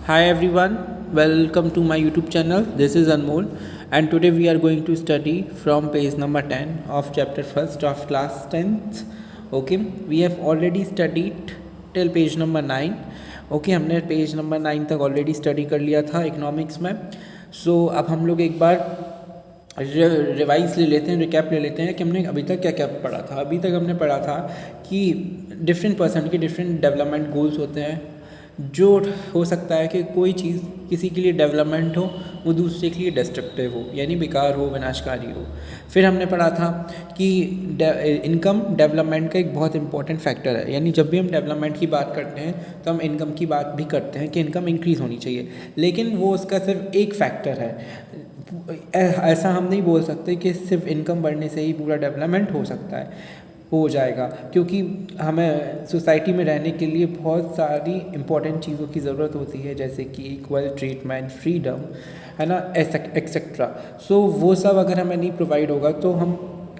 Hi everyone, welcome to my YouTube channel. This is Anmol, and today we are going to study from page number 10 of chapter 1st of class 10th. Okay, we have already studied till page number 9. Okay, हमने page number 9 तक already study कर लिया था economics में. अब हम लोग एक बार रिवाइज ले लेते हैं, रिकैप ले लेते हैं कि हमने अभी तक क्या क्या पढ़ा था. अभी तक हमने पढ़ा था कि डिफरेंट पर्सन के डिफरेंट डेवलपमेंट गोल्स होते हैं. जो हो सकता है कि कोई चीज़ किसी के लिए डेवलपमेंट हो, वो दूसरे के लिए डिस्ट्रक्टिव हो, यानी बेकार हो, विनाशकारी हो. फिर हमने पढ़ा था कि इनकम डेवलपमेंट का एक बहुत इंपॉर्टेंट फैक्टर है. यानी जब भी हम डेवलपमेंट की बात करते हैं तो हम इनकम की बात भी करते हैं कि इनकम इंक्रीज़ होनी चाहिए, लेकिन वो उसका सिर्फ एक फैक्टर है. ऐसा हम नहीं बोल सकते कि सिर्फ इनकम बढ़ने से ही पूरा डेवलपमेंट हो सकता है, हो जाएगा, क्योंकि हमें सोसाइटी में रहने के लिए बहुत सारी इम्पोर्टेंट चीज़ों की ज़रूरत होती है, जैसे कि इक्वल ट्रीटमेंट, फ्रीडम, है ना, एक्सेट्रा. वो सब अगर हमें नहीं प्रोवाइड होगा तो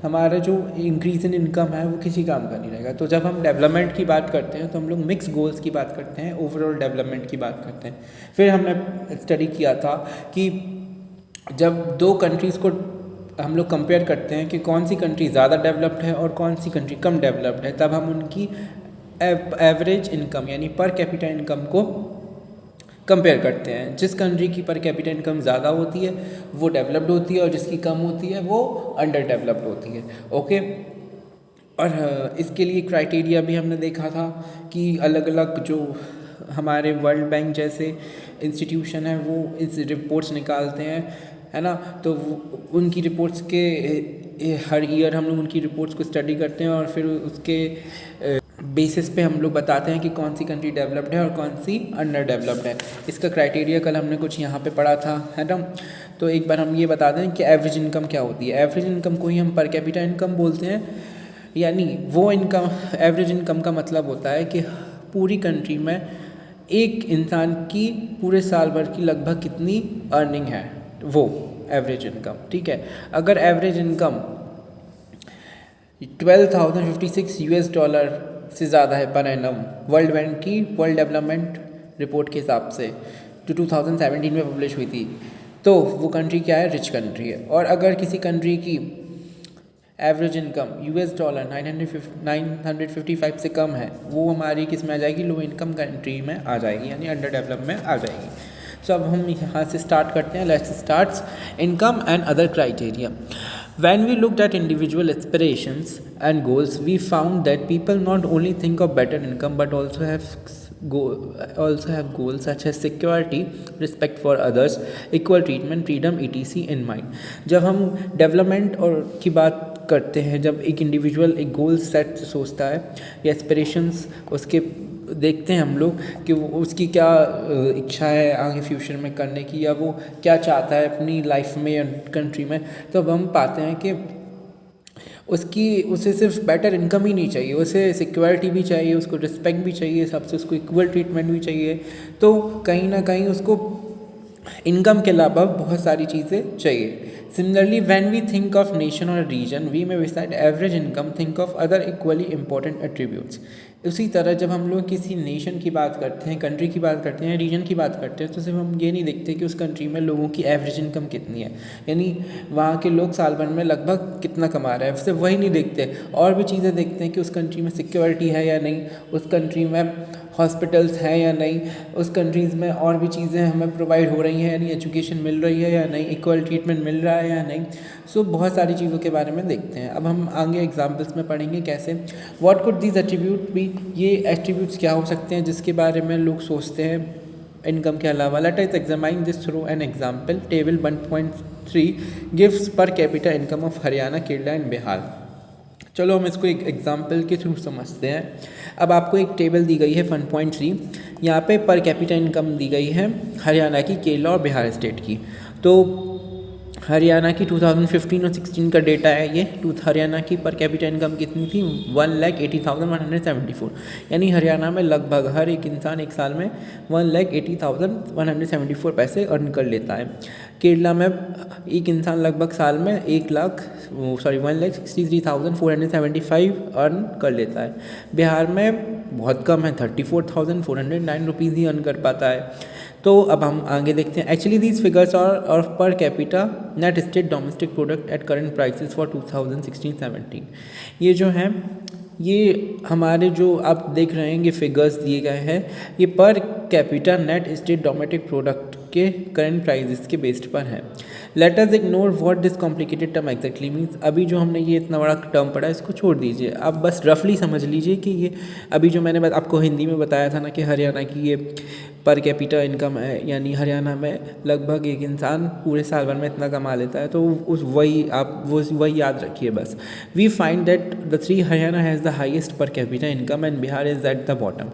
हमारा जो इंक्रीज इन इनकम है वो किसी काम का नहीं रहेगा. तो जब हम डेवलपमेंट की बात करते हैं तो हम लोग मिक्स गोल्स की बात करते हैं, ओवरऑल डेवलपमेंट की बात करते हैं. फिर हमने स्टडी किया था कि जब दो कंट्रीज़ को हम लोग कंपेयर करते हैं कि कौन सी कंट्री ज़्यादा डेवलप्ड है और कौन सी कंट्री कम डेवलप्ड है, तब हम उनकी एवरेज इनकम यानी पर कैपिटा इनकम को कंपेयर करते हैं. जिस कंट्री की पर कैपिटा इनकम ज़्यादा होती है वो डेवलप्ड होती है, और जिसकी कम होती है वो अंडर डेवलप्ड होती है. ओके, और इसके लिए क्राइटेरिया भी हमने देखा था कि अलग अलग जो हमारे वर्ल्ड बैंक जैसे इंस्टीट्यूशन है वो इस रिपोर्ट्स निकालते हैं, है ना. तो उनकी रिपोर्ट्स के हर ईयर हम लोग उनकी रिपोर्ट्स को स्टडी करते हैं और फिर उसके बेसिस पे हम लोग बताते हैं कि कौन सी कंट्री डेवलप्ड है और कौन सी अंडर डेवलप्ड है. इसका क्राइटेरिया कल हमने कुछ यहाँ पे पढ़ा था, है ना. तो एक बार हम ये बता दें कि एवरेज इनकम क्या होती है. एवरेज इनकम को ही हम पर कैपिटा इनकम बोलते हैं. यानी वो इनकम, एवरेज इनकम का मतलब होता है कि पूरी कंट्री में एक इंसान की पूरे साल भर की लगभग कितनी अर्निंग है, वो एवरेज इनकम. ठीक है, अगर एवरेज इनकम $12,056 से ज़्यादा है पर एनम वर्ल्ड बैंक की वर्ल्ड डेवलपमेंट रिपोर्ट के हिसाब से, जो 2017 में पब्लिश हुई थी, तो वो कंट्री क्या है, रिच कंट्री है. और अगर किसी कंट्री की एवरेज इनकम $955 से कम है, वो हमारी किस में आ जाएगी, लो इनकम कंट्री में आ जाएगी, यानी अंडर डेवलप में आ जाएगी. अब हम यहाँ से स्टार्ट करते हैं. Let's start income and other criteria. When we looked at individual aspirations and goals, we found that people not only think of better income but also have goals such as security, respect for others, equal treatment, freedom, etc. in mind. जब हम development और की बात करते हैं, जब एक individual एक गोल सेट सोचता है या एस्पिरेशंस उसके देखते हैं हम लोग कि वो उसकी क्या इच्छा है आगे फ्यूचर में करने की, या वो क्या चाहता है अपनी लाइफ में या कंट्री में, तो अब हम पाते हैं कि उसे सिर्फ बेटर इनकम ही नहीं चाहिए, उसे सिक्योरिटी भी चाहिए, उसको रिस्पेक्ट भी चाहिए, सबसे उसको इक्वल ट्रीटमेंट भी चाहिए. तो कहीं ना कहीं उसको इनकम के अलावा बहुत सारी चीज़ें चाहिए. Similarly, when we think of nation or a region, we may beside average income think of other equally important attributes. उसी तरह जब हम लोग किसी नेशन की बात करते हैं, कंट्री की बात करते हैं, रीजन की बात करते हैं, तो सिर्फ हम ये नहीं देखते कि उस कंट्री में लोगों की एवरेज इनकम कितनी है, यानी वहाँ के लोग साल भर में लगभग कितना कमा रहे हैं, सिर्फ वही नहीं देखते, और भी चीज़ें देखते हैं कि उस कंट्री में सिक्योरिटी है या नहीं, उस कंट्री में हॉस्पिटल्स हैं या नहीं, उस कंट्रीज़ में और भी चीज़ें हमें प्रोवाइड हो रही हैं, यानी एजुकेशन मिल रही है या नहीं, इक्वल ट्रीटमेंट मिल रहा है या नहीं. बहुत सारी चीज़ों के बारे में देखते हैं. अब हम आगे एग्जांपल्स में पढ़ेंगे कैसे. What could these attribute be, ये एट्रीब्यूट्स क्या हो सकते हैं जिसके बारे में लोग सोचते हैं इनकम के अलावा. Let us examine this through an example. Table 1.3 gives पर capita income of Haryana, Kerala and Bihar. चलो हम इसको एक एग्जांपल के थ्रू समझते हैं. अब आपको एक टेबल दी गई है 1.3. यहाँ पे पर कैपिटा इनकम दी गई है हरियाणा की, केरला और बिहार स्टेट की. तो हरियाणा की 2015 और 16 का डेटा है ये. हरियाणा की पर कैपिटा इनकम कितनी थी, 1,80,174. यानी हरियाणा में लगभग हर एक इंसान एक साल में 1,80,174 पैसे अर्न कर लेता है. केरला में एक इंसान लगभग साल में 1,63,475 अर्न कर लेता है. बिहार में बहुत कम है, 34,409 रुपीज़ ही अर्न कर पाता है. तो अब हम आगे देखते हैं। Actually these figures are of per capita net state domestic product at current prices for 2016-17। ये जो है ये हमारे जो आप देख रहे हैं ये फिगर्स दिए गए हैं, ये पर capita net state domestic product के करंट प्राइसेस के बेस्ड पर है। Let us ignore what this complicated term exactly means. अभी जो हमने ये इतना बड़ा टर्म पढ़ा है इसको छोड़ दीजिए, आप बस रफली समझ लीजिए कि ये अभी जो मैंने आपको हिंदी में बताया था ना कि हरियाणा की ये पर कैपिटा इनकम है, यानी हरियाणा में लगभग एक इंसान पूरे साल भर में इतना कमा लेता है, तो उस वही याद रखिए बस। We find that the three Haryana has the highest per capita income and Bihar is at the bottom.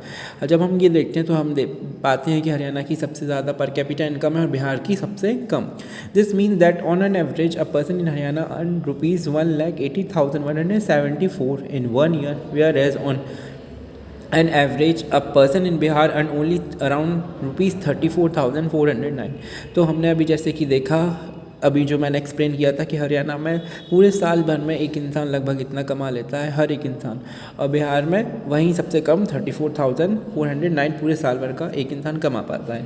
जब हम ये देखते हैं तो हम पाते हैं कि हरियाणा की सबसे ज़्यादा पर कैपिटा इनकम है और बिहार की सबसे कम। This mean that on an average a person in Haryana earn ₹1,80,174 in 1 year, whereas on an average a person in Bihar earn only around ₹34,409। तो हमने अभी जैसे कि देखा, अभी जो मैंने एक्सप्लेन किया था कि हरियाणा में पूरे साल भर में एक इंसान लगभग इतना कमा लेता है, हर एक इंसान, और बिहार में वहीं सबसे कम 34,409 पूरे साल भर का एक इंसान कमा पाता है।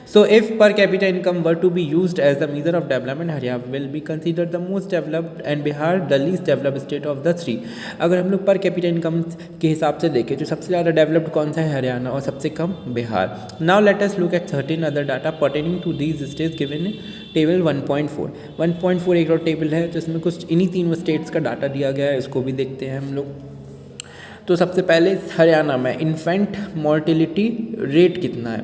So if per capita income were to be used as the measure of development, Haryana will be considered the most developed and Bihar the least developed state of the three। अगर हम लोग पर कैपिटा इनकम के हिसाब से देखें तो सबसे ज़्यादा डेवलप्ड कौन सा है? हरियाणा, और सबसे कम Bihar. Now let us look at certain other data pertaining to these states given table 1.4। 1.4 एक और टेबल है तो इसमें कुछ इन्हीं तीनों स्टेट्स का डाटा दिया गया है, इसको भी देखते हैं हम लोग। तो सबसे पहले हरियाणा में इन्फेंट मोर्टेलिटी रेट कितना है?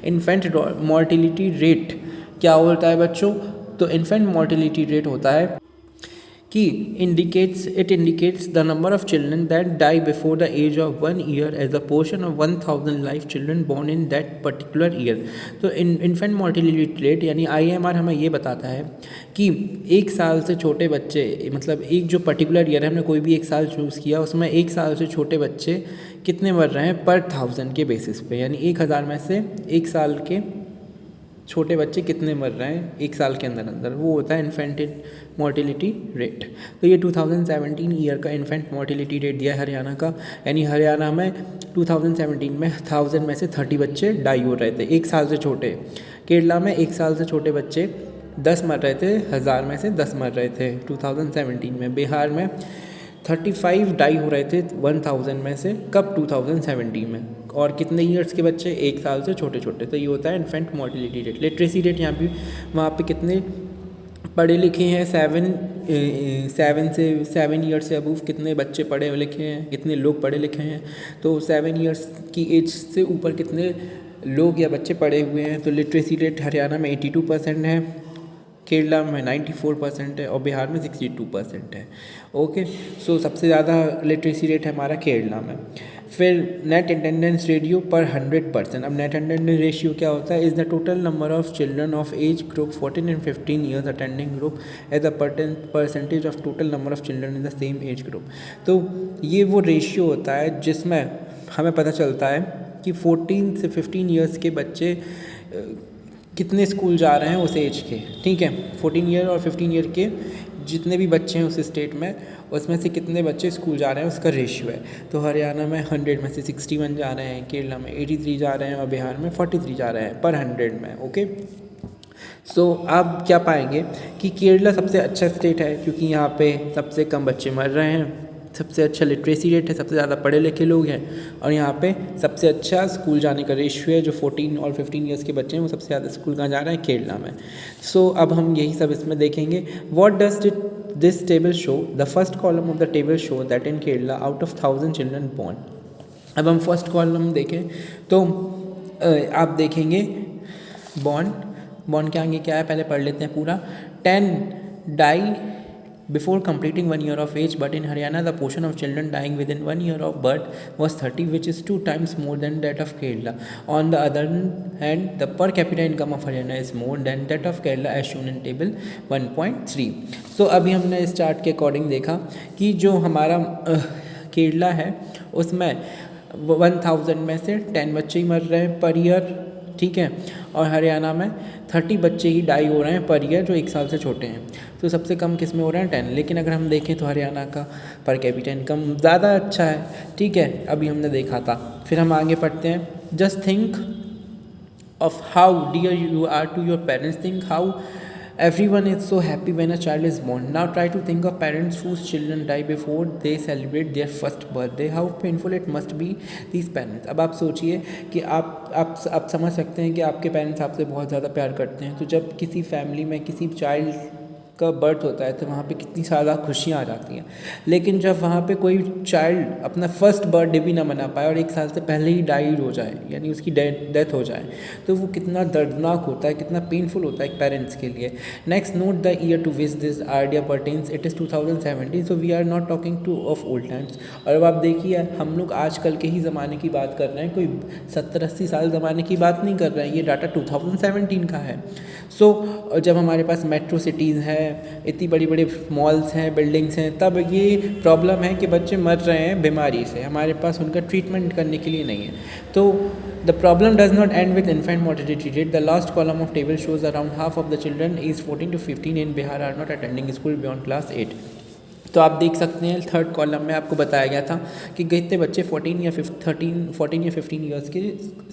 इन्फेंट मोर्टेलिटी रेट क्या होता है बच्चों? तो इन्फेंट मोर्टेलिटी रेट होता है कि it indicates the number of children that die before the age of 1 year as a portion of 1000 live children born in that particular year। तो इन्फेंट मोर्टेलिटी रेट यानी IMR हमें ये बताता है कि एक साल से छोटे बच्चे, मतलब एक जो पर्टिकुलर ईयर है, हमने कोई भी एक साल चूज़ किया, उसमें एक साल से छोटे बच्चे कितने मर रहे हैं पर 1000 के बेसिस पे, यानी 1000 में से एक साल के छोटे बच्चे कितने मर रहे हैं एक साल के अंदर, वो होता है इन्फेंट मोर्टेलिटी रेट। तो ये 2017 ईयर का इन्फेंट मोर्टेलिटी रेट दिया है हरियाणा का, यानी हरियाणा में 2017 में 1000 में से 30 बच्चे डाई हो रहे थे एक साल से छोटे। केरला में एक साल से छोटे बच्चे 10 मर रहे थे, 1000 में से 10 मर रहे थे 2017 में। बिहार में 35 डाई हो रहे थे 1000 में से, कब? 2017 में। और कितने ईयर्स के बच्चे? एक साल से छोटे छोटे। तो ये होता है infant mortality rate. Literacy rate यहाँ पे वहाँ पे कितने पढ़े लिखे हैं? 7 ईयर्स से अबूव कितने बच्चे पढ़े लिखे हैं, कितने लोग पढ़े लिखे हैं? तो 7 ईयर्स की एज से ऊपर कितने लोग या बच्चे पढ़े हुए हैं? तो लिटरेसी रेट हरियाणा में 82% है, केरला में 94% है और बिहार में 62% है। ओके, सो सबसे ज़्यादा लिटरेसी रेट है हमारा केरला में। फिर नेट अटेंडेंस रेशियो पर 100%। अब नेट अटेंडेंस रेशियो क्या होता है? Is the total number of children of age group 14 and 15 years attending group as a percentage of total number of children in the same age group. तो ये वो ratio होता है जिसमें हमें पता चलता है कि 14 से 15 ईयर्स के बच्चे कितने स्कूल जा रहे हैं उस एज के, ठीक है। 14 ईयर और 15 ईयर के जितने भी बच्चे हैं उस स्टेट में, उसमें से कितने बच्चे स्कूल जा रहे हैं उसका रेशियो है। तो हरियाणा में 100 में से 61 जा रहे हैं, केरला में 83 जा रहे हैं और बिहार में 43 जा रहे हैं पर 100 में। ओके, सो आप क्या पाएंगे कि केरला सबसे अच्छा स्टेट है क्योंकि यहाँ पे सबसे कम बच्चे मर रहे हैं, सबसे अच्छा लिटरेसी रेट है, सबसे ज़्यादा पढ़े लिखे लोग हैं, और यहाँ पे सबसे अच्छा स्कूल जाने का रेशियो है। जो 14 और 15 ईयर्स के बच्चे हैं वो सबसे ज़्यादा स्कूल कहाँ जा रहे हैं? केरला में। सो अब हम यही सब इसमें देखेंगे। What does this table show? The first column of the table show that in Kerala out of 1000 children born. अब हम फर्स्ट कॉलम देखें तो आप देखेंगे बॉर्न के आगे क्या है पहले पढ़ लेते हैं पूरा। 10 die before completing 1 year of age, but in Haryana the portion of children dying within 1 year of birth was 30, which is 2 times more than that of Kerala. On the other hand, the per capita income of Haryana is more than that of Kerala as shown in table 1.3. So अभी हमने इस chart के according देखा कि जो हमारा केरला है उसमें 1000 में से 10 बच्चे ही मर रहे हैं पर ईयर, ठीक है, और हरियाणा में 30 बच्चे ही डाई हो रहे हैं पर ईयर जो एक साल से छोटे हैं। तो सबसे कम किस में हो रहे हैं? 10। लेकिन अगर हम देखें तो हरियाणा का पर कैपिटा इनकम ज़्यादा अच्छा है, ठीक है, अभी हमने देखा था। फिर हम आगे पढ़ते हैं। Just think of how dear you are to your parents. Think how everyone is so happy when a child is born. Now try to think of parents whose children die before they celebrate their first birthday. How painful it must be these parents. अब आप सोचिए कि आप समझ सकते हैं कि आपके पेरेंट्स आपसे बहुत ज़्यादा प्यार करते हैं, तो जब किसी फैमिली में किसी चाइल्ड का बर्थ होता है तो वहाँ पे कितनी ज़्यादा खुशियाँ आ जाती हैं, लेकिन जब वहाँ पे कोई चाइल्ड अपना फर्स्ट बर्थडे भी ना मना पाए और 1 साल से पहले ही डाइड हो जाए, यानी उसकी डेथ हो जाए, तो वो कितना दर्दनाक होता है, कितना पेनफुल होता है एक पेरेंट्स के लिए. Next, note the year to which this idea pertains. It is 2017. So we are not talking to of old times. और अब आप देखिए, हम लोग आजकल के ही ज़माने की बात कर रहे हैं, कोई 70-80 साल ज़माने की बात नहीं कर रहे हैं. ये डाटा 2017 का है. सो जब हमारे पास मेट्रो सिटीज़ हैं, इतनी बड़ी बड़ी मॉल्स हैं, बिल्डिंग्स हैं, तब ये प्रॉब्लम है कि बच्चे मर रहे हैं बीमारी से, हमारे पास उनका ट्रीटमेंट करने के लिए नहीं है. तो the problem does not end with infant mortality rate. The last column of table shows around half of the children age 14 to 15 in Bihar are not attending school beyond class 8. तो आप देख सकते हैं थर्ड कॉलम में आपको बताया गया था कि कितने बच्चे 14 या 15 ईयर्स के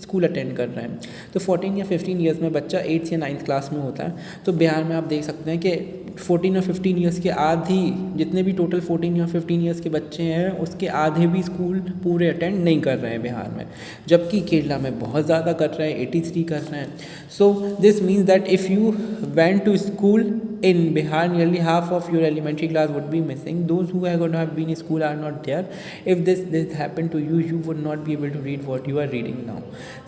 स्कूल अटेंड कर रहे हैं. तो 14 या 15 ईयर्स में बच्चा 8th या 9th क्लास में होता है. तो बिहार में आप देख सकते हैं कि 14 या 15 ईयर्स के आधी, जितने भी टोटल 14 या 15 ईयर्स के बच्चे हैं उसके आधे भी स्कूल पूरे अटेंड नहीं कर रहे हैं बिहार में, जबकि केरला में बहुत ज़्यादा कर रहे हैं, 83 कर रहे हैं. So this means that if you went to school in Bihar, nearly half of your elementary class would be missing. Those who are going to have been in school are not there. If this happened to you, you would not be able to read what you are reading now.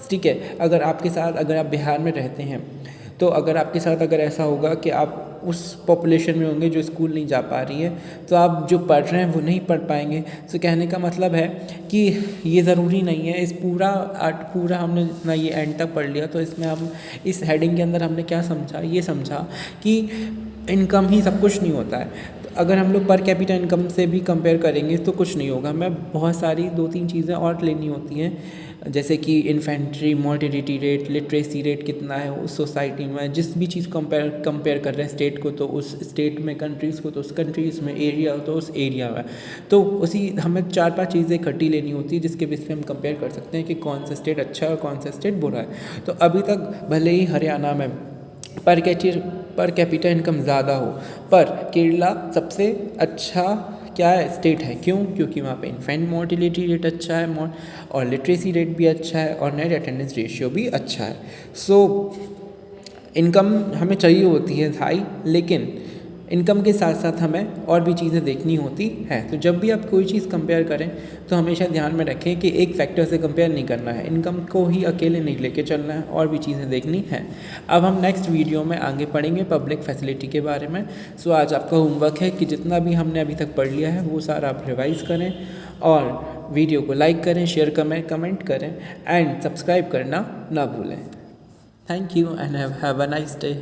ठीक है, अगर आप बिहार में रहते हैं, तो अगर आपके साथ अगर ऐसा होगा कि आप उस पॉपुलेशन में होंगे जो स्कूल नहीं जा पा रही है, तो आप जो पढ़ रहे हैं वो नहीं पढ़ पाएंगे. तो कहने का मतलब है कि ये ज़रूरी नहीं है. इस पूरा हमने जितना ये एंड तक पढ़ लिया, तो इसमें हम इस हेडिंग के अंदर हमने क्या समझा, ये समझा कि इनकम ही सब कुछ नहीं होता है. तो अगर हम लोग पर कैपिटा इनकम से भी कंपेयर करेंगे तो कुछ नहीं होगा. हमें बहुत सारी 2-3 चीज़ें और लेनी होती हैं, जैसे कि infantry mortality rate, literacy rate कितना है उस सोसाइटी में, जिस भी चीज़ कंपेयर कर रहे हैं स्टेट को तो उस स्टेट में, कंट्रीज़ को तो उस कंट्रीज़ में, एरिया हो तो उस एरिया में. तो उसी हमें 4-5 चीज़ें इकट्ठी लेनी होती है जिसके बेस पे हम कंपेयर कर सकते हैं कि कौन सा स्टेट अच्छा है और कौन सा स्टेट बुरा है. तो अभी तक भले ही हरियाणा में पर कैपिटा इनकम ज़्यादा हो, पर केरला सबसे अच्छा क्या है स्टेट है. क्यों? क्योंकि वहाँ पे इन्फेंट मोर्टेलिटी रेट अच्छा है और लिटरेसी रेट भी अच्छा है और नेट अटेंडेंस रेशियो भी अच्छा है. सो इनकम हमें चाहिए होती है हाई, लेकिन इनकम के साथ साथ हमें और भी चीज़ें देखनी होती हैं. तो जब भी आप कोई चीज़ कंपेयर करें तो हमेशा ध्यान में रखें कि एक फैक्टर से कंपेयर नहीं करना है, इनकम को ही अकेले नहीं लेके चलना है, और भी चीज़ें देखनी हैं. अब हम नेक्स्ट वीडियो में आगे पढ़ेंगे पब्लिक फैसिलिटी के बारे में. सो आज आपका होमवर्क है कि जितना भी हमने अभी तक पढ़ लिया है वो सारा आप रिवाइज़ करें और वीडियो को लाइक करें, शेयर करें, कमेंट करें एंड सब्सक्राइब करना ना भूलें. Thank you and have a nice day.